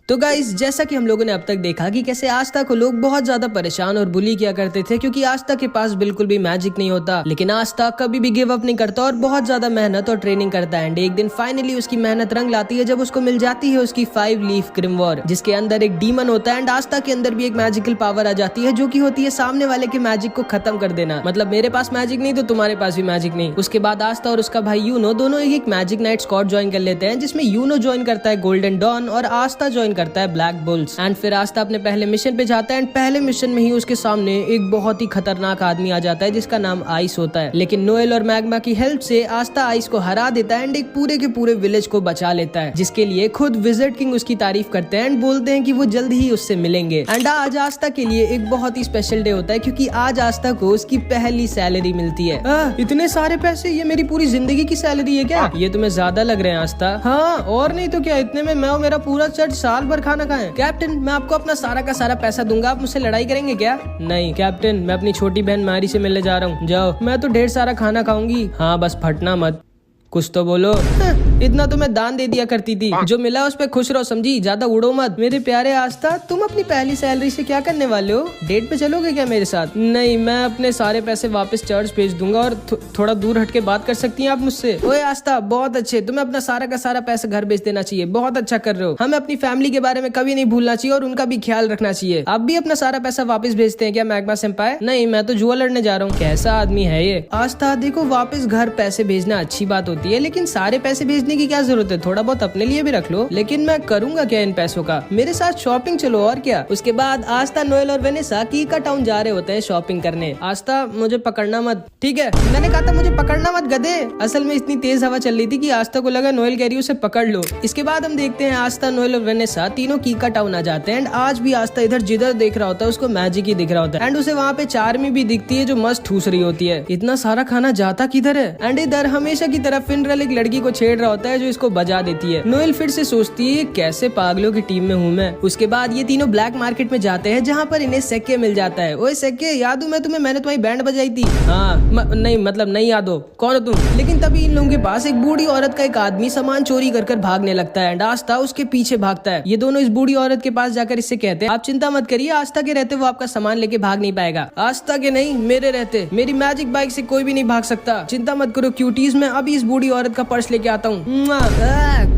तो गाइस, जैसा कि हम लोगों ने अब तक देखा कि कैसे आस्था को लोग बहुत ज्यादा परेशान और बुली किया करते थे क्योंकि आस्था के पास बिल्कुल भी मैजिक नहीं होता, लेकिन आस्था कभी भी गिव अप नहीं करता और बहुत ज्यादा मेहनत और ट्रेनिंग करता है। एंड एक दिन फाइनली उसकी मेहनत रंग लाती है जब उसको मिल जाती है उसकी 5 लीफ ग्रिमवॉर, जिसके अंदर एक डीमन होता है। एंड आस्था के अंदर भी एक मैजिकल पावर आ जाती है जो की होती है सामने वाले के मैजिक को खत्म कर देना। मतलब मेरे पास मैजिक नहीं तो तुम्हारे पास भी मैजिक नहीं। उसके बाद आस्था और उसका भाई यूनो दोनों एक मैजिक नाइट स्क्वाड ज्वाइन कर लेते हैं, जिसमें यूनो ज्वाइन करता है गोल्डन डॉन और आस्था ज्वाइन करता है ब्लैक बुल। एंड फिर आस्था अपने पहले मिशन पे जाता है एंड पहले मिशन में ही उसके सामने एक बहुत ही खतरनाक आदमी आ जाता है जिसका नाम आइस होता है। लेकिन नोएल और मैग्मा की हेल्प से आस्था आइस को हरा देता है एंड एक पूरे के पूरे विलेज को बचा लेता है, जिसके लिए खुद विज़र्ड किंग उसकी तारीफ करते हैं एंड बोलते हैं कि वो जल्द ही उससे मिलेंगे। एंड आज आस्था के लिए एक बहुत ही स्पेशल डे होता है क्योंकि आज आस्था को उसकी पहली सैलरी मिलती है। इतने सारे पैसे, ये मेरी पूरी जिंदगी की सैलरी है क्या? ये तुम्हें ज्यादा लग रहे हैं आस्था? हाँ और नहीं तो क्या, इतने में मैं और मेरा पूरा चर्च साल भर खाना खाएं। कैप्टन, मैं आपको अपना सारा का सारा पैसा दूंगा, आप मुझसे लड़ाई करेंगे क्या? नहीं कैप्टन, मैं अपनी छोटी बहन मारी से मिलने जा रहा हूँ। जाओ, मैं तो ढेर सारा खाना खाऊंगी। हाँ बस फटना मत, कुछ तो बोलो। इतना तो मैं दान दे दिया करती थी, जो मिला उस पे खुश रहो, समझी? ज्यादा उड़ो मत। मेरे प्यारे आस्था, तुम अपनी पहली सैलरी से क्या करने वाले हो? डेट पे चलोगे क्या मेरे साथ? नहीं, मैं अपने सारे पैसे वापस चर्च भेज दूंगा और थोड़ा दूर हट के बात कर सकती हैं आप मुझसे? ओए आस्था, बहुत अच्छे, तुम्हें अपना सारा का सारा पैसा घर भेज देना चाहिए, बहुत अच्छा कर रहे हो। हमें अपनी फैमिली के बारे में कभी नहीं भूलना चाहिए और उनका भी ख्याल रखना चाहिए। आप भी अपना सारा पैसा वापस भेजते हैं क्या मैग्मा सेंपाई? नहीं, मैं तो जुआ लड़ने जा रहा हूँ। कैसा आदमी है ये? आस्था देखो, वापस घर पैसे भेजना अच्छी बात होती है, लेकिन सारे पैसे भेजने की क्या जरूरत है? थोड़ा बहुत अपने लिए भी रख लो। लेकिन मैं करूंगा क्या इन पैसों का? मेरे साथ शॉपिंग चलो और क्या। उसके बाद आस्था, नोएल और वेनेसा कीका टाउन जा रहे होते हैं शॉपिंग करने। आस्था, मुझे पकड़ना मत। ठीक है, मैंने कहा था मुझे पकड़ना मत गधे। असल में इतनी तेज हवा चल रही थी कि आस्था को लगा नोएल कह रही उसे पकड़ लो। इसके बाद हम देखते हैं आस्था, नोएल और वेनेसा तीनों कीका टाउन आ जाते हैं। एंड आज भी आस्था इधर जिधर देख रहा होता है उसको मैजिक ही दिख रहा होता है एंड उसे वहाँ पे चार्मी भी दिखती है जो मस्त ठूस रही होती है। इतना सारा खाना जाता किधर है? एंड इधर हमेशा की तरफ फिनरल एक लड़की को छेड़ रहा होता है जो इसको बजा देती है। नोएल फिर से सोचती है कैसे पागलों की टीम में हूँ मैं। उसके बाद ये तीनों ब्लैक मार्केट में जाते हैं जहाँ पर इन्हें सेक्के मिल जाता है। ओए सेक्के, याद हूँ मैं तुम्हें, मैंने तुम्हारी बैंड बजाई थी। हाँ नहीं मतलब नहीं याद हो, कौन हो तुम? लेकिन तभी इन लोगों के पास एक बूढ़ी औरत का एक आदमी सामान चोरी कर भागने लगता है एंड आस्था उसके पीछे भागता है। ये दोनों इस बूढ़ी औरत के पास जाकर इससे कहते हैं आप चिंता मत करिए, आस्था के रहते वो आपका सामान लेके भाग नहीं पाएगा। आस्था के नहीं, मेरे रहते मेरी मैजिक बाइक से कोई भी नहीं भाग सकता। चिंता मत करो क्यूटीज, मैं अभी इस बूढ़ी औरत का पर्स लेके आता हूँ।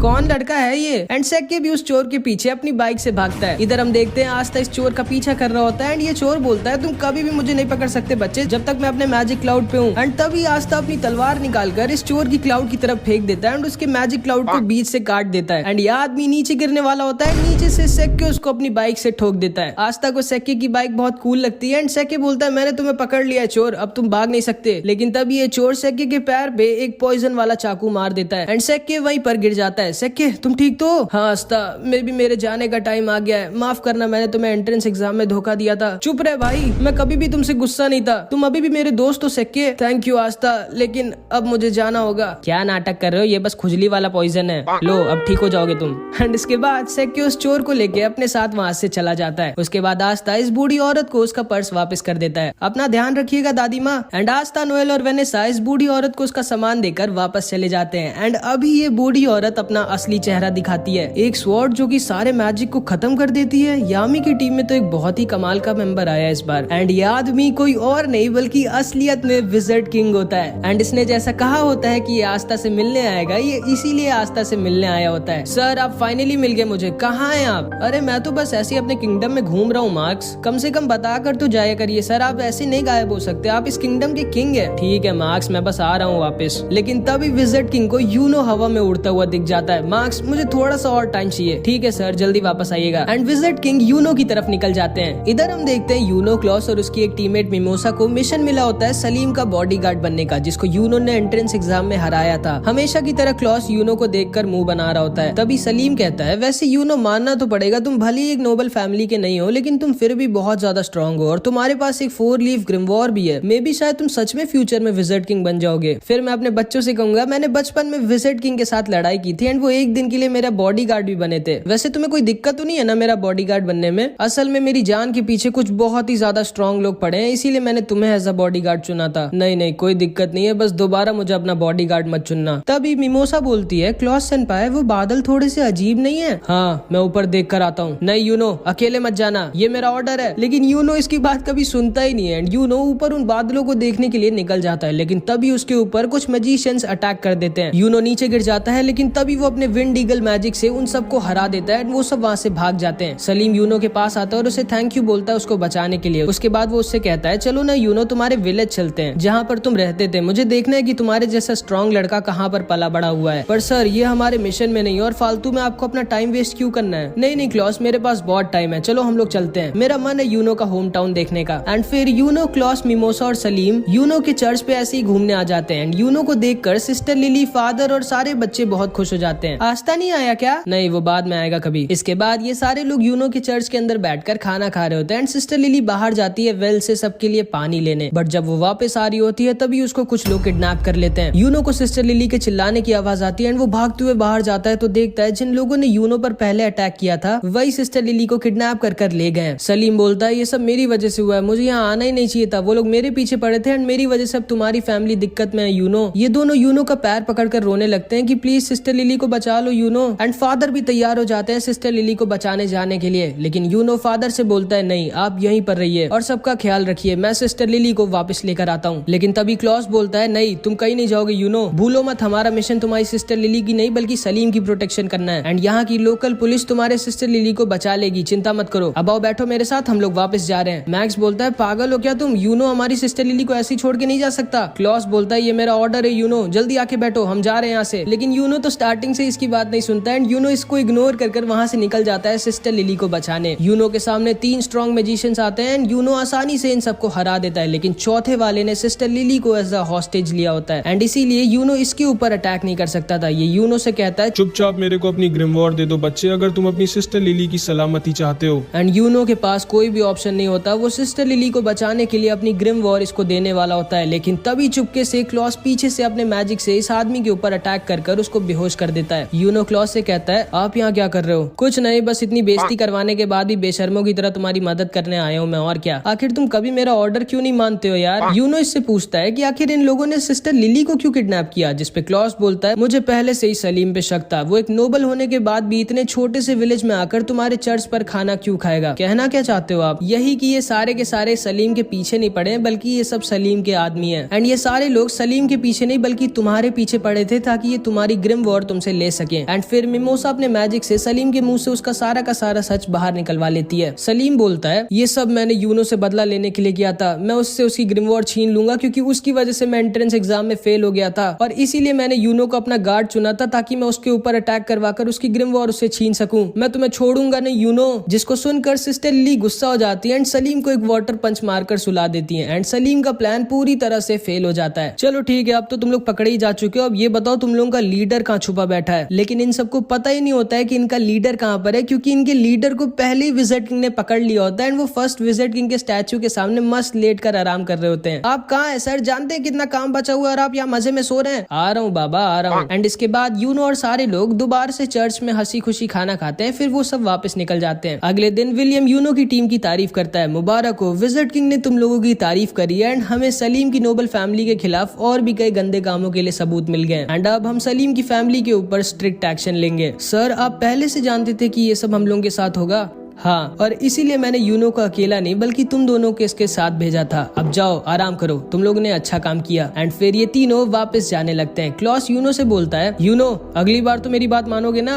कौन लड़का है ये? एंड सेक्के भी उस चोर के पीछे अपनी बाइक से भागता है। इधर हम देखते हैं आस्था इस चोर का पीछा कर रहा होता है एंड ये चोर बोलता है तुम कभी भी मुझे नहीं पकड़ सकते बच्चे, जब तक मैं अपने मैजिक क्लाउड पे हूँ। एंड तभी आस्था अपनी तलवार निकालकर इस चोर की क्लाउड की तरफ फेंक देता है एंड उसके मैजिक क्लाउड को बीच से काट देता है। एंड ये आदमी नीचे गिरने वाला होता है, नीचे से सेक्के उसको अपनी बाइक से ठोक देता है। आस्था को सेक्के की बाइक बहुत कूल लगती है एंड सेक्के बोलता है मैंने तुम्हें पकड़ लिया है चोर, अब तुम भाग नहीं सकते। लेकिन तब ये चोर सेक्के के पैर पे एक पॉइजन वाला चाकू मार देता है एंड सेक्के वहीं पर गिर जाता है। सेक्के, तुम ठीक तो? हाँ आस्था, मेरे जाने का टाइम आ गया है, माफ करना, मैंने तुम्हें एंट्रेंस एग्जाम में धोखा दिया था। चुप रहे भाई, मैं कभी भी तुमसे गुस्सा नहीं था, तुम अभी भी मेरे दोस्त हो सेक्के। थैंक यू आस्था, लेकिन अब मुझे जाना होगा। क्या नाटक कर रहे हो, ये बस खुजली वाला पॉइजन है, लो अब ठीक हो जाओगे तुम। एंड इसके बाद सेक्के उस चोर को लेके अपने साथ वहाँ से चला जाता है। उसके बाद आस्था इस बूढ़ी औरत को उसका पर्स वापस कर देता है। अपना ध्यान रखिएगा दादी माँ। एंड आस्था, नोएल और वेनेसा इस बूढ़ी औरत को उसका सामान देकर वापस चले जाते हैं। एंड अभी ये बूढ़ी औरत अपना असली चेहरा दिखाती है, एक स्वॉर्ड जो कि सारे मैजिक को खत्म कर देती है। यामी की टीम में तो एक बहुत ही कमाल का मेंबर आया इस बार एंड ये आदमी कोई और नहीं बल्कि असलियत में विज़र्ड किंग होता है। एंड इसने जैसा कहा होता है कि ये आस्था से मिलने आएगा, ये इसीलिए आस्था से मिलने आया होता है। सर आप फाइनली मिल गए मुझे, कहाँ हैं आप? अरे मैं तो बस ऐसे ही अपने किंगडम में घूम रहा हूँ मार्क्स, कम से कम बता कर तो जाया करिए सर, आप ऐसे नहीं गायब हो सकते, आप इस किंगडम के किंग है। ठीक है मार्क्स, मैं बस आ रहा हूँ वापस। लेकिन तभी विज़र्ड किंग को यूनो हवा में उड़ता हुआ दिख जाता है। मार्क्स, मुझे थोड़ा सा और टाइम चाहिए। ठीक है सर, जल्दी वापस आइएगा। एंड विज़र्ड किंग यूनो की तरफ निकल जाते हैं। इधर हम देखते हैं यूनो, क्लॉस और उसकी एक टीममेट मिमोसा को मिशन मिला होता है सलीम का बॉडीगार्ड बनने का, जिसको यूनो ने एंट्रेंस एग्जाम में हराया था। हमेशा की तरह क्लॉस यूनो को देखकर मुंह बना रहा होता है। तभी सलीम कहता है वैसे यूनो मानना तो पड़ेगा, तुम भले ही एक नोबल फैमिली के नहीं हो लेकिन तुम फिर भी बहुत ज्यादा स्ट्रॉन्ग हो और तुम्हारे पास एक 4 लीफ ग्रिमवॉर भी है। मे बी शायद तुम सच में फ्यूचर में विज़र्ड किंग बन जाओगे। फिर मैं अपने बच्चों से कहूंगा मैंने बचपन में विज़र्ड किंग के साथ लड़ाई की थी एंड वो एक दिन के लिए मेरा बॉडीगार्ड भी बने थे। वैसे तुम्हें कोई दिक्कत तो नहीं है ना मेरा बॉडीगार्ड बनने में? असल में मेरी जान के पीछे कुछ बहुत ही ज्यादा स्ट्रॉन्ग लोग पड़े हैं, इसीलिए मैंने तुम्हें एज अ बॉडीगार्ड चुना था। नहीं नहीं कोई दिक्कत नहीं है, बस दोबारा मुझे अपना बॉडीगार्ड मत चुनना। तभी मिमोसा बोलती है, क्लॉस सेनपाई वो बादल थोड़े से अजीब नहीं है? हाँ मैं ऊपर देख कर आता हूँ। नहीं यूनो अकेले मत जाना, ये मेरा ऑर्डर है। लेकिन यूनो इसकी बात कभी सुनता ही नहीं है एंड यूनो ऊपर उन बादलों को देखने के लिए निकल जाता है, लेकिन तभी उसके ऊपर कुछ मैजिशियंस अटैक कर देते हैं। यूनो नीचे गिर जाता है, लेकिन तभी वो अपने विंड ईगल मैजिक से उन सबको हरा देता है एंड वो सब वहाँ से भाग जाते हैं। सलीम यूनो के पास आता है और उसे थैंक यू बोलता है उसको बचाने के लिए। उसके बाद वो उससे कहता है चलो ना यूनो तुम्हारे विलेज चलते हैं जहाँ पर तुम रहते थे, मुझे देखना है कि तुम्हारे जैसा स्ट्रॉन्ग लड़का कहाँ पर पला बड़ा हुआ है। पर सर ये हमारे मिशन में नहीं और फालतू में आपको अपना टाइम वेस्ट क्यों करना है? नहीं नहीं क्लॉस मेरे पास बहुत टाइम है, चलो हम लोग चलते हैं, मेरा मन है यूनो का होम टाउन देखने का। एंड फिर यूनो, क्लॉस, मिमोसा और सलीम यूनो के चर्च पे ऐसे ही घूमने आ जाते हैं एंड यूनो को देखकर सिस्टर लिली, फादर और सारे बच्चे बहुत खुश हो जाते हैं। आस्था नहीं आया क्या? नहीं वो बाद में आएगा कभी। इसके बाद ये सारे लोग यूनो के चर्च के अंदर बैठकर खाना खा रहे होते हैं एंड सिस्टर लिली बाहर जाती है वेल से सबके लिए पानी लेने, बट जब वो वापस आ रही होती है तभी उसको कुछ लोग किडनैप कर लेते हैं। यूनो को सिस्टर लिली के चिल्लाने की आवाज आती है एंड वो भागते हुए बाहर जाता है तो देखता है जिन लोगों ने यूनो पर पहले अटैक किया था वही सिस्टर लिली को किडनैप कर ले गए। सलीम बोलता है ये सब मेरी वजह से हुआ है, मुझे यहाँ आना ही नहीं चाहिए था, वो लोग मेरे पीछे पड़े थे एंड मेरी वजह से अब तुम्हारी फैमिली दिक्कत में है यूनो। ये दोनों यूनो का पैर पकड़कर रोने लगते हैं कि प्लीज सिस्टर लिली को बचा लो यूनो। एंड फादर भी तैयार हो जाते हैं सिस्टर लिली को बचाने जाने के लिए, लेकिन यूनो फादर से बोलता है नहीं आप यहीं पर रहिए और सबका ख्याल रखिए, मैं सिस्टर लिली को वापस लेकर आता हूँ। लेकिन तभी क्लॉस बोलता है नहीं तुम कहीं नहीं जाओगे यूनो, भूलो मत हमारा मिशन तुम्हारी सिस्टर लिली की नहीं बल्कि सलीम की प्रोटेक्शन करना है एंड यहाँ की लोकल पुलिस तुम्हारे सिस्टर लिली को बचा लेगी, चिंता मत करो। अब आओ बैठो मेरे साथ, हम लोग वापस जा रहे हैं। मैक्स बोलता है पागल हो क्या तुम, यूनो हमारी सिस्टर लिली को ऐसे ही छोड़ के नहीं जा सकता। क्लॉस बोलता है ये मेरा ऑर्डर है यूनो, जल्दी आके बैठो हम जा रहे हैं यहाँ से। लेकिन यूनो तो स्टार्टिंग से इसकी बात नहीं सुनता एंड यूनो इसको इग्नोर कर वहाँ से निकल जाता है सिस्टर लिली को बचाने। यूनो के सामने 3 स्ट्रॉन्ग मैजिशियंस आते हैं एंड यूनो आसानी से इन सबको हरा देता है, लेकिन चौथे वाले ने सिस्टर लिली को एज अ हॉस्टेज लिया होता है एंड इसीलिए यूनो इसके ऊपर अटैक नहीं कर सकता था। ये यूनो से कहता है चुपचाप मेरे को अपनी ग्रिमवॉर दे दो बच्चे, अगर तुम अपनी सिस्टर लिली की सलामती चाहते हो। एंड यूनो के पास कोई भी ऑप्शन नहीं होता, वो सिस्टर लिली को बचाने के लिए अपनी ग्रिमवॉर इसको देने वाला होता है, लेकिन तभी चुपके से क्लॉस पीछे से अपने मैजिक से इस आदमी के ऊपर अटैक कर उसको बेहोश कर देता है। यूनो क्लॉस से कहता है आप यहाँ क्या कर रहे हो? कुछ नहीं, बस इतनी बेइज्जती करवाने के बाद भी बेशर्मों की तरह तुम्हारी मदद करने आया हूँ मैं, और क्या। आखिर तुम कभी मेरा ऑर्डर क्यों नहीं मानते हो यार? यूनो इससे पूछता है कि आखिर इन लोगों ने सिस्टर लिली को क्यों किडनैप किया, जिसपे क्लॉस बोलता है मुझे पहले से ही सलीम पे शक था, वो एक नोबल होने के बाद भी इतने छोटे से विलेज में आकर तुम्हारे चर्च पर खाना क्यों खाएगा। कहना क्या चाहते हो आप? यही कि ये सारे के सारे सलीम के पीछे नहीं पड़े बल्कि ये सब सलीम के आदमी हैं एंड ये सारे लोग सलीम के पीछे नहीं बल्कि तुम्हारे पीछे पड़े थे ताकि ये तुम्हारी ग्रिम वॉर तुमसे ले सके। एंड फिर मिमोसा अपने मैजिक से सलीम के मुंह से उसका सारा का सारा सच बाहर निकलवा लेती है। सलीम बोलता है ये सब मैंने यूनो से बदला लेने के लिए किया था, मैं उससे उसकी ग्रिम वॉर छीन लूंगा क्योंकि उसकी वजह से मैं एंट्रेंस एग्जाम में फेल हो गया था और इसीलिए मैंने यूनो को अपना गार्ड चुना था ताकि मैं उसके ऊपर अटैक करवाकर उसकी ग्रिम वॉर उससे छीन सकूं। मैं तुम्हें छोड़ूंगा नहीं यूनो। जिसको सुनकर सिस्टर लिली गुस्सा हो जाती है एंड सलीम को एक वाटर पंच मारकर सुला देती है एंड सलीम का प्लान पूरी तरह से फेल हो जाता है। चलो ठीक है, अब तो तुम लोग पकड़े ही जा चुके हो, अब ये बताओ तुम लोगों का लीडर कहाँ छुपा बैठा है। लेकिन इन सबको पता ही नहीं होता है कि इनका लीडर कहाँ पर है क्योंकि इनके लीडर को पहले ही विजिट किंग ने पकड़ लिया होता है एंड वो फर्स्ट विजिट किंग के स्टैचू के सामने मस्त लेट कर आराम कर रहे होते हैं। आप कहाँ है सर? जानते हैं कितना काम बचा हुआ है और आप यहाँ मजे में सो रहे हैं? आ रहा हूँ बाबा आ रहा हूँ। एंड इसके बाद यूनो और सारे लोग दोबारा से चर्च में हंसी खुशी खाना खाते हैं, फिर वो सब वापस निकल जाते हैं। अगले दिन विलियम यूनो की टीम की तारीफ करता है, मुबारक हो विजिट किंग ने तुम लोगों की तारीफ करी है एंड हमें सलीम की नोबल फैमिली के खिलाफ और भी कई गंदे कामों के लिए सबूत मिल गए एंड अब हम सलीम की फैमिली के ऊपर स्ट्रिक्ट एक्शन लेंगे। सर आप पहले से जानते थे कि ये सब हम लोगों के साथ होगा? हाँ, और इसीलिए मैंने यूनो को अकेला नहीं बल्कि तुम दोनों को इसके साथ भेजा था। अब जाओ आराम करो, तुम लोगों ने अच्छा काम किया। एंड फिर ये तीनों वापस जाने लगते हैं। क्लॉस यूनो से बोलता है यूनो अगली बार तो मेरी बात मानोगे ना?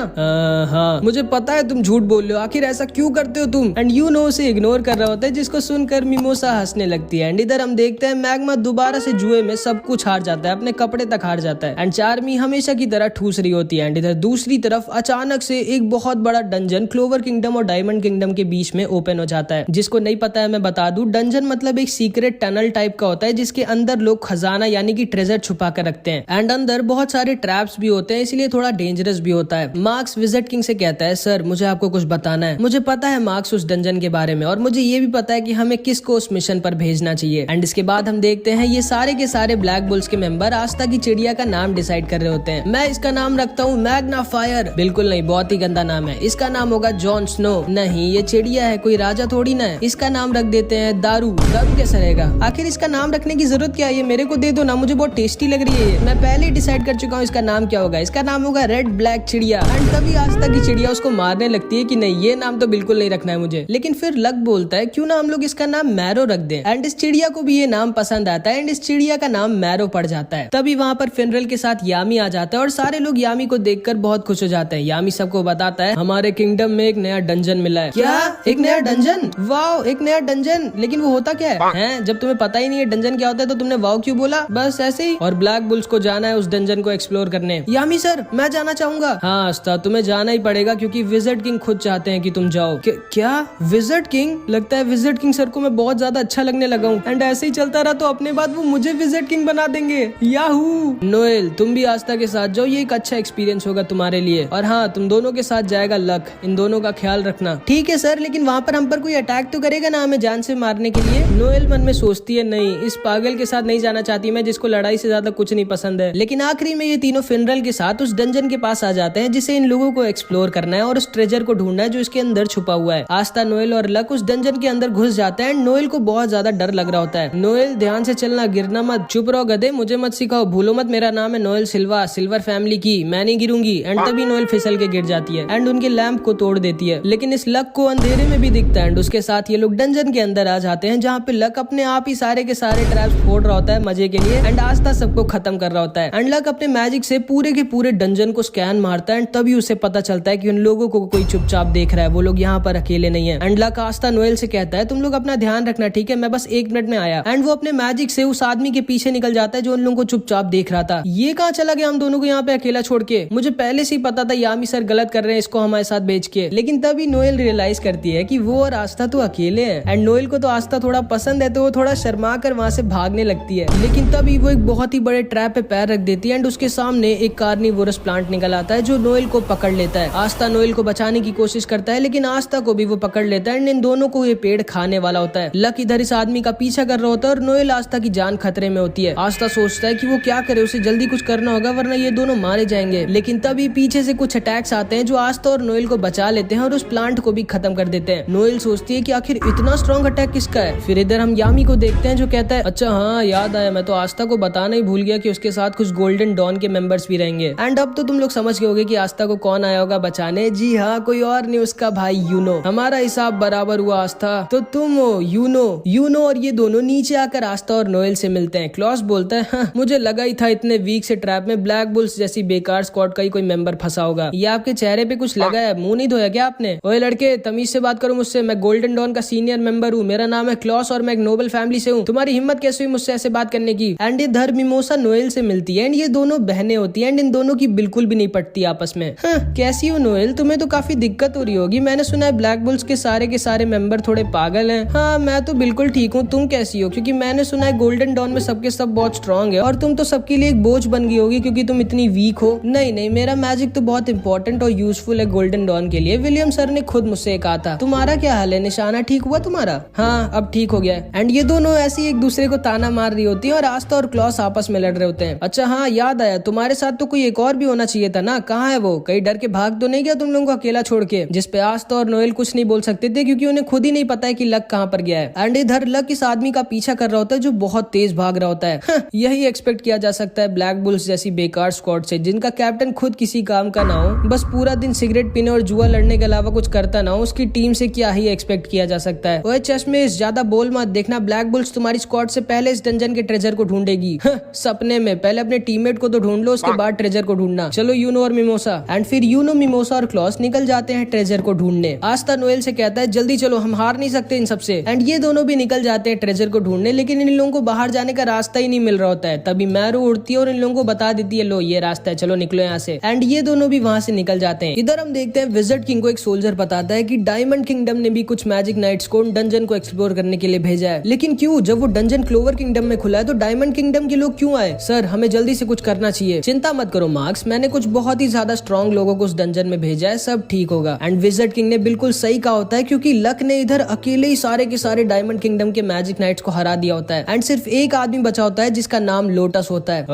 हाँ मुझे पता है तुम झूठ बोल रहे हो, आखिर ऐसा क्यों करते हो तुम? एंड यूनो उसे इग्नोर कर रहा होता है जिसको सुनकर मिमोसा हंसने लगती है। एंड इधर हम देखते हैं मैग्मा दोबारा से जुए में सब कुछ हार जाता है, अपने कपड़े तक हार जाता है एंड चार्मी हमेशा की तरह ठूस रही होती है। एंड इधर दूसरी तरफ अचानक से एक बहुत बड़ा डंजन क्लोवर किंगडम और डायमंड किंगडम के बीच में ओपन हो जाता है। जिसको नहीं पता है मैं बता दूं, डंजन मतलब एक सीक्रेट टनल टाइप का होता है जिसके अंदर लोग खजाना यानी कि ट्रेजर छुपा कर रखते हैं एंड अंदर बहुत सारे ट्रैप्स भी होते हैं, इसलिए थोड़ा डेंजरस भी होता है। मार्क्स विजिट किंग से कहता है, सर मुझे आपको कुछ बताना है। मुझे पता है मार्क्स उस डंजन के बारे में और मुझे ये भी पता है कि हमें किसको उस मिशन पर भेजना चाहिए। एंड इसके बाद हम देखते हैं ये सारे के सारे ब्लैक बुल्स के मेंबर आस्था की चिड़िया का नाम डिसाइड कर रहे होते हैं। मैं इसका नाम रखता हूँ मैग्ना फायर। बिल्कुल नहीं, बहुत ही गंदा नाम है। इसका नाम होगा जॉन स्नो। नहीं, ये चिड़िया है, कोई राजा थोड़ी ना है। इसका नाम रख देते हैं दारू। दारू कैसा रहेगा? आखिर इसका नाम रखने की जरूरत क्या है? ये मेरे को दे दो ना, मुझे बहुत टेस्टी लग रही है। मैं पहले ही डिसाइड कर चुका हूँ इसका नाम क्या होगा। इसका नाम होगा रेड ब्लैक चिड़िया। एंड तभी आस्था की चिड़िया उसको मारने लगती है कि नहीं, ये नाम तो बिल्कुल नहीं रखना है मुझे। लेकिन फिर लक बोलता है क्यों ना हम लोग इसका नाम मैरो रख दें। एंड इस चिड़िया को भी ये नाम पसंद आता है एंड इस चिड़िया का नाम मैरो पड़ जाता है। तभी वहाँ पर फिनरल के साथ यामी आ जाता है और सारे लोग यामी को देखकर बहुत खुश हो जाते हैं। यामी सबको बताता है हमारे किंगडम में एक नया डंजन मिला है। क्या? एक नया डंजन? वाओ, एक नया डंजन। लेकिन वो होता क्या है? जब तुम्हें पता ही नहीं है डंजन क्या होता है तो तुमने वाओ क्यों बोला? बस ऐसे ही। और ब्लैक बुल्स को जाना है उस डंजन को एक्सप्लोर करने। यामी सर, मैं जाना चाहूंगा। हाँ आस्था, तुम्हें जाना ही पड़ेगा क्योंकि विजिट किंग खुद चाहते हैं कि तुम जाओ। क्या विजिट किंग? लगता है विजिट किंग सर को मैं बहुत ज्यादा अच्छा लगने लगा हूँ एंड ऐसे ही चलता रहा तो अपने बाद वो मुझे विजिट किंग बना देंगे। याहू। नोएल, तुम भी आस्था के साथ जाओ, ये एक अच्छा एक्सपीरियंस होगा तुम्हारे लिए। और हाँ, तुम दोनों के साथ जाएगा लक। इन दोनों का ख्याल रखना। ठीक है सर, लेकिन वहाँ पर हम पर कोई अटैक तो करेगा ना हमें जान से मारने के लिए? नोएल मन में सोचती है नहीं, इस पागल के साथ नहीं जाना चाहती मैं जिसको लड़ाई से ज्यादा कुछ नहीं पसंद है। लेकिन आखिरी में ये तीनों फिनरल के साथ उस डंजन के पास आ जाते हैं जिसे इन लोगों को एक्सप्लोर करना है और उस ट्रेजर को ढूंढना है जो इसके अंदर छुपा हुआ है। आस्था, नोएल और लक उस डंजन के अंदर घुस जाते हैं एंड नोएल को बहुत ज्यादा डर लग रहा होता है। नोएल ध्यान से चलना, गिरना मत। चुप रहो गधे, मुझे मत सिखाओ। भूलो मत मेरा नाम है नोएल सिल्वा, सिल्वर फैमिली की। मैं नहीं गिरूंगी। एंड तभी नोएल फिसल के गिर जाती है एंड उनके लैंप को तोड़ देती है। लेकिन इस लक को अंधेरे में भी दिखता है एंड उसके साथ ये लोग डंजन के अंदर आ जाते हैं जहाँ पे लक अपने आप ही सारे के सारे ट्रैप्स फोड़ रहा होता है मजे के लिए एंड आस्था सबको खत्म कर रहा होता है। एंड लक अपने मैजिक से पूरे के पूरे डंजन को स्कैन मारता है एंड तभी उसे पता चलता है कि उन लोगों को कोई चुपचाप देख रहा है, वो लोग यहाँ पर अकेले नहीं है। एंड लक आस्था नोएल से कहता है तुम लोग अपना ध्यान रखना, ठीक है, मैं बस 1 मिनट में आया। एंड वो अपने मैजिक से उस आदमी के पीछे निकल जाता है जो उन लोगों को चुपचाप देख रहा था। ये कहाँ चला गया हम दोनों को यहाँ पे अकेला छोड़ के? मुझे पहले से ही पता था यामी सर गलत कर रहे हैं इसको हमारे साथ भेज के। लेकिन तभी नोएल रियलाइज करती है कि वो और आस्था तो अकेले हैं एंड नोएल को तो आस्था थोड़ा पसंद है तो वो थोड़ा शर्मा कर वहाँ से भागने लगती है। लेकिन तभी वो एक बहुत ही बड़े ट्रैप पे पैर रख देती है एंड उसके सामने एक कार्निवोरस प्लांट निकल आता है जो नोएल को पकड़ लेता है। आस्था नोएल को बचाने की कोशिश करता है लेकिन आस्था को भी वो पकड़ लेता है एंड इन दोनों को ये पेड़ खाने वाला होता है। लक इधर इस आदमी का पीछा कर रहा होता है और नोएल आस्था की जान खतरे में होती है। आस्था सोचता है कि वो क्या करे, उसे जल्दी कुछ करना होगा वरना ये दोनों मारे जाएंगे। लेकिन तभी पीछे से कुछ अटैक्स आते हैं जो आस्था और नोएल को बचा लेते हैं और उस प्लांट को भी खत्म कर देते हैं। नोएल सोचती है कि आखिर इतना स्ट्रॉन्ग अटैक किसका है। फिर इधर हम यामी को देखते हैं जो कहता है अच्छा हाँ याद आया, मैं तो आस्था को बताना ही भूल गया कि उसके साथ कुछ गोल्डन डॉन के मेंबर्स भी रहेंगे। एंड अब तो तुम लोग समझ गए होगे कि आस्था को कौन आया होगा बचाने। जी हाँ, कोई और नहीं, उसका भाई यूनो। हमारा हिसाब बराबर हुआ आस्था, तो तुम हो यूनो। और ये दोनों नीचे आकर आस्था और नोएल से मिलते हैं। क्लॉस बोलता है हाँ, मुझे लगा ही था इतने वीक से ट्रैप में ब्लैक बुल्स जैसी बेकार स्क्वाड का ही कोई मेंबर फंसा होगा। ये आपके चेहरे पे कुछ लगा है, मुंह नहीं धोया क्या आपने? ओए लड़के, तमीज से बात करो मुझसे, मैं गोल्डन डॉन का सीनियर मेंबर हूँ, मेरा नाम है क्लॉस और मैं एक नोबल फैमिली से हूँ। तुम्हारी हिम्मत कैसे हुई मुझसे ऐसे बात करने की? एंड इधर मिमोसा नोएल से मिलती है एंड ये दोनों बहनें होती है एंड इन दोनों की बिल्कुल भी नहीं पटती आपस में। हाँ, कैसी हो नोएल, तुम्हें तो काफी दिक्कत हो रही होगी, मैंने सुना है ब्लैक बुल्स के सारे मेंबर थोड़े पागल हैं। हाँ, मैं तो बिल्कुल ठीक हूँ, तुम कैसी हो? क्योंकि मैंने सुना है गोल्डन डॉन में सबके सब बहुत स्ट्रॉन्ग है और तुम तो सबके लिए एक बोझ बन गई होगी क्योंकि तुम इतनी वीक हो। नहीं, मेरा मैजिक तो बहुत इंपॉर्टेंट और यूजफुल है गोल्डन डॉन के लिए। विलियम सर ने खुद मुझसे कहा था। तुम्हारा क्या हाल है? निशाना ठीक हुआ तुम्हारा? हाँ, अब ठीक हो गया है। एंड ये दोनों ऐसे एक दूसरे को ताना मार रही होती है और आस्था और क्लॉस आपस में लड़ रहे होते हैं। अच्छा हाँ, याद आया, तुम्हारे साथ तो कोई एक और भी होना चाहिए था ना, कहाँ है वो? कहीं डर के भाग तो नहीं गया तुम लोगों को अकेला छोड़ के? जिसपे आस्था और नोएल कुछ नहीं बोल सकते थे क्योंकि उन्हें खुद ही नहीं पता है कि लक कहाँ पर गया है। एंड इधर लक इस आदमी का पीछा कर रहा होता है जो बहुत तेज भाग रहा होता है। यही एक्सपेक्ट किया जा सकता है ब्लैक बुल्स जैसी बेकार स्क्वाड से जिनका कैप्टन खुद किसी काम का ना हो, बस पूरा दिन सिगरेट पीने और जुआ लड़ने के अलावा कुछ करता ना हो। उसकी टीम से क्या ही एक्सपेक्ट किया जा सकता है। ओए चश्मेश, ज्यादा बोल मत, देखना ब्लैक बुल्स तुम्हारी स्क्वाड से पहले इस डंजन के ट्रेजर को ढूंढेगी। सपने में पहले अपने टीममेट को तो ढूंढ लो, उसके बाद ट्रेजर को ढूंढना। चलो यूनो और मिमोसा। एंड फिर यूनो, मिमोसा और क्लॉस निकल जाते हैं ट्रेजर को ढूंढने। आस्था नोएल से कहता है जल्दी चलो, हम हार नहीं सकते इन सबसे। एंड ये दोनों भी निकल जाते हैं ट्रेजर को ढूंढने, लेकिन इन लोगों को बाहर जाने का रास्ता ही नहीं मिल रहा होता है। तभी मैरो उड़ती है और इन लोगों को बता देती है लो ये रास्ता है, चलो निकलो यहाँ से। एंड ये दोनों भी वहाँ से निकल जाते हैं। इधर हम देखते हैं विजिट किंग को एक सोल्जर बताता है है कि डायमंड किंगडम ने भी कुछ मैजिक नाइट्स को डंजन को एक्सप्लोर करने के लिए भेजा है। लेकिन क्यों? जब वो डंजन क्लोवर किंगडम में खुला है तो डायमंड किंगडम के लोग क्यों आए? सर, हमें जल्दी से कुछ करना चाहिए। चिंता मत करो मार्क्स, मैंने कुछ बहुत ही ज्यादा स्ट्रॉन्ग लोगों को उस डंजन में भेजा है, सब ठीक होगा। एंड विज़र्ड किंग ने बिल्कुल सही कहा होता है, क्योंकि लक ने इधर अकेले ही सारे के सारे डायमंड किंगडम के मैजिक नाइट्स को हरा दिया होता है। एंड सिर्फ एक आदमी बचा होता है जिसका नाम लोटस होता है।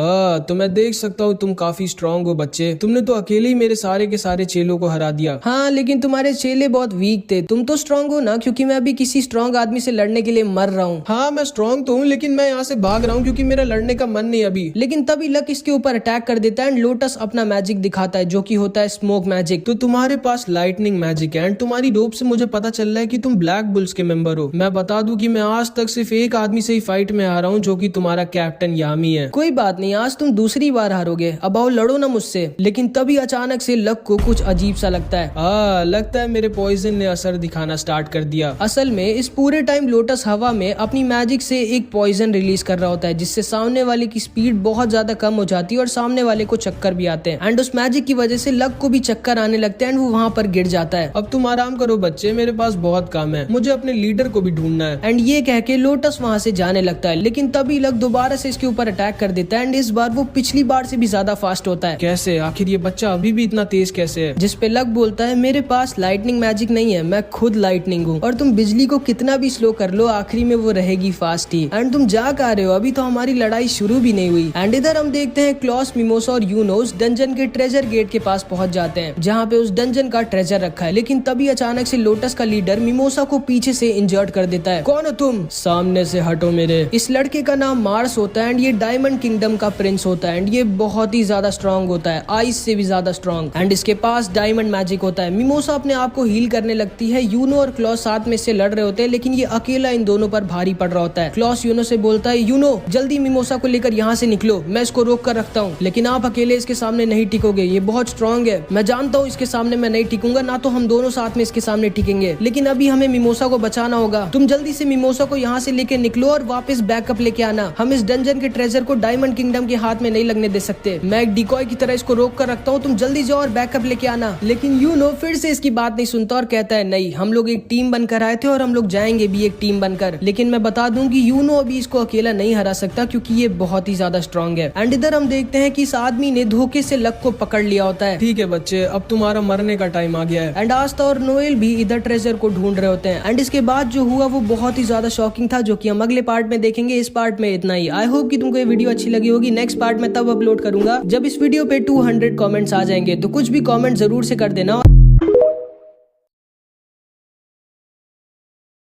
तो मैं देख सकता हूँ तुम काफी स्ट्रांग हो बच्चे, तुमने तो अकेले ही मेरे सारे के सारे चेलों को हरा दिया। हाँ, लेकिन तुम्हारे चेले बहुत वीक थे, तुम तो स्ट्रांग हो ना, क्योंकि मैं अभी किसी स्ट्रांग आदमी से लड़ने के लिए मर रहा हूँ। हाँ, मैं स्ट्रांग तो हूँ, लेकिन मैं यहाँ से भाग रहा हूँ क्योंकि मेरा लड़ने का मन नहीं अभी। लेकिन तभी लक इसके ऊपर अटैक कर देता है एंड लोटस अपना मैजिक दिखाता है, जो कि होता है स्मोक मैजिक। तो तुम्हारे पास लाइटनिंग मैजिक है एंड तुम्हारी रोप से मुझे पता चल रहा है कि तुम ब्लैक बुल्स के मेंबर हो। मैं बता दूं कि मैं आज तक सिर्फ एक आदमी से ही फाइट में आ रहा हूँ, जो कि तुम्हारा कैप्टन यामी है। कोई बात नहीं, आज तुम दूसरी बार हारोगे, अब आओ लड़ो ना मुझसे। लेकिन तभी अचानक से लक को कुछ अजीब सा लगता है। लगता है मेरे पॉइजन ने असर दिखाना स्टार्ट कर दिया। असल में इस पूरे टाइम लोटस हवा में अपनी मैजिक से एक पॉइजन रिलीज कर रहा होता है, जिससे सामने वाले की स्पीड बहुत ज्यादा कम हो जाती है और सामने वाले को चक्कर भी आते हैं। एंड उस मैजिक की वजह से लक को भी चक्कर आने लगते हैं एंड वो वहाँ पर गिर जाता है। अब तुम आराम करो बच्चे, मेरे पास बहुत काम है, मुझे अपने लीडर को भी ढूंढना है। एंड ये कह के लोटस वहाँ से जाने लगता है, लेकिन तभी लक दोबारा से इसके ऊपर अटैक कर देता है एंड इस बार वो पिछली बार से भी ज्यादा फास्ट होता है। कैसे? आखिर ये बच्चा अभी भी इतना तेज कैसे है? जिस पे लक बोलता है, मेरे पास लाइटनिंग मैजिक नहीं है, मैं खुद लाइटनिंग हूँ, और तुम बिजली को कितना भी स्लो कर लो, आखिरी में वो रहेगी फास्ट ही। एंड तुम जा कह रहे हो? अभी तो हमारी लड़ाई शुरू भी नहीं हुई। एंड इधर हम देखते हैं क्लॉस, मिमोसा और यूनोस डंजन के ट्रेजर गेट के पास पहुंच जाते हैं, जहाँ पे उस डंजन का ट्रेजर रखा है। लेकिन तभी अचानक से लोटस का लीडर मिमोसा को पीछे से इंजर्ड कर देता है। कौन हो तुम? सामने से हटो मेरे। इस लड़के का नाम मार्स होता है एंड ये डायमंड किंगडम का प्रिंस होता है एंड ये बहुत ही ज्यादा स्ट्रॉन्ग होता है, आइस से भी ज्यादा स्ट्रॉन्ग। एंड इसके पास डायमंड मैजिक होता है। मिमोसा अपने आप को हील करने लगती है। यूनो और क्लॉस साथ में से लड़ रहे होते हैं, लेकिन ये अकेला इन दोनों पर भारी पड़ रहा होता है। क्लॉस यूनो से बोलता है, यूनो जल्दी मिमोसा को लेकर यहाँ से निकलो, मैं इसको रोक कर रखता हूँ, लेकिन आप अकेले इसके सामने नहीं टिकोगे, ये बहुत स्ट्रॉन्ग है। मैं जानता हूँ इसके सामने मैं नहीं टिकूंगा, ना तो हम दोनों साथ में इसके सामने टिकेंगे, लेकिन अभी हमें मिमोसा को बचाना होगा। तुम जल्दी से मिमोसा को यहाँ से लेके निकलो और वापस बैकअप लेके आना। हम इस डंजन के ट्रेजर को डायमंड किंगडम के हाथ में नहीं लगने दे सकते। मैं एक डिकॉय की तरह इसको रोक कर रखता हूँ, तुम जल्दी जाओ और बैकअप लेके आना। लेकिन यूनो फिर से इसकी बात नहीं सुनता और कहता है, नहीं, हम लोग एक टीम बनकर आए थे और हम लोग जाएंगे भी एक टीम बनकर। लेकिन मैं बता दूं कि यूनो अभी इसको अकेला नहीं हरा सकता, क्योंकि ये बहुत ही ज्यादा स्ट्रॉन्ग है। एंड इधर हम देखते हैं कि इस आदमी ने धोखे से लक को पकड़ लिया होता है। ठीक है बच्चे, अब तुम्हारा मरने का टाइम आ गया है। एंड आस्था और नोएल भी इधर ट्रेजर को ढूंढ रहे होते हैं। एंड इसके बाद जो हुआ वो बहुत ही ज्यादा शॉकिंग था, जो कि हम अगले पार्ट में देखेंगे। इस पार्ट में इतना ही। आई होप कि तुमको ये वीडियो अच्छी लगी होगी। नेक्स्ट पार्ट में तब अपलोड करूंगा जब इस वीडियो पे 200 कमेंट्स आ जाएंगे, तो कुछ भी कमेंट जरूर से कर देना।